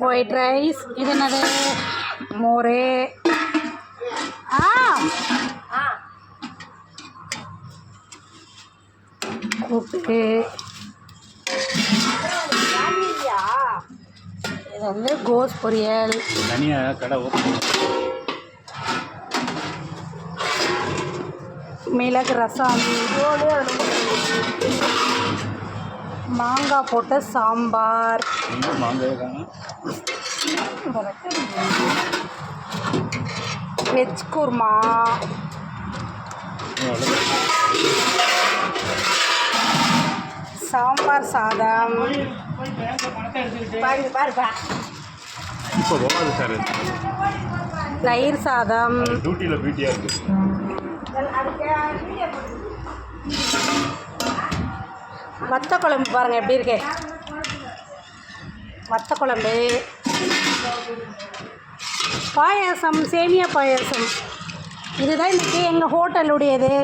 White rice. இது என்னது? மோரே. கூட்டு. இது வந்து கோஸ் பொரியல். மிளகு ரசம். மாங்காய் போட்ட சாம்பார். வெஜ் குருமா. சாம்பார் சாதம். தயிர் சாதம். வத்த குழம்பு பாருங்கள் எப்படி இருக்கு. வத்த குழம்பு. பாயாசம், சேமியா பாயாசம். இதுதான் இன்றைக்கி எங்கள் ஹோட்டலுடையது.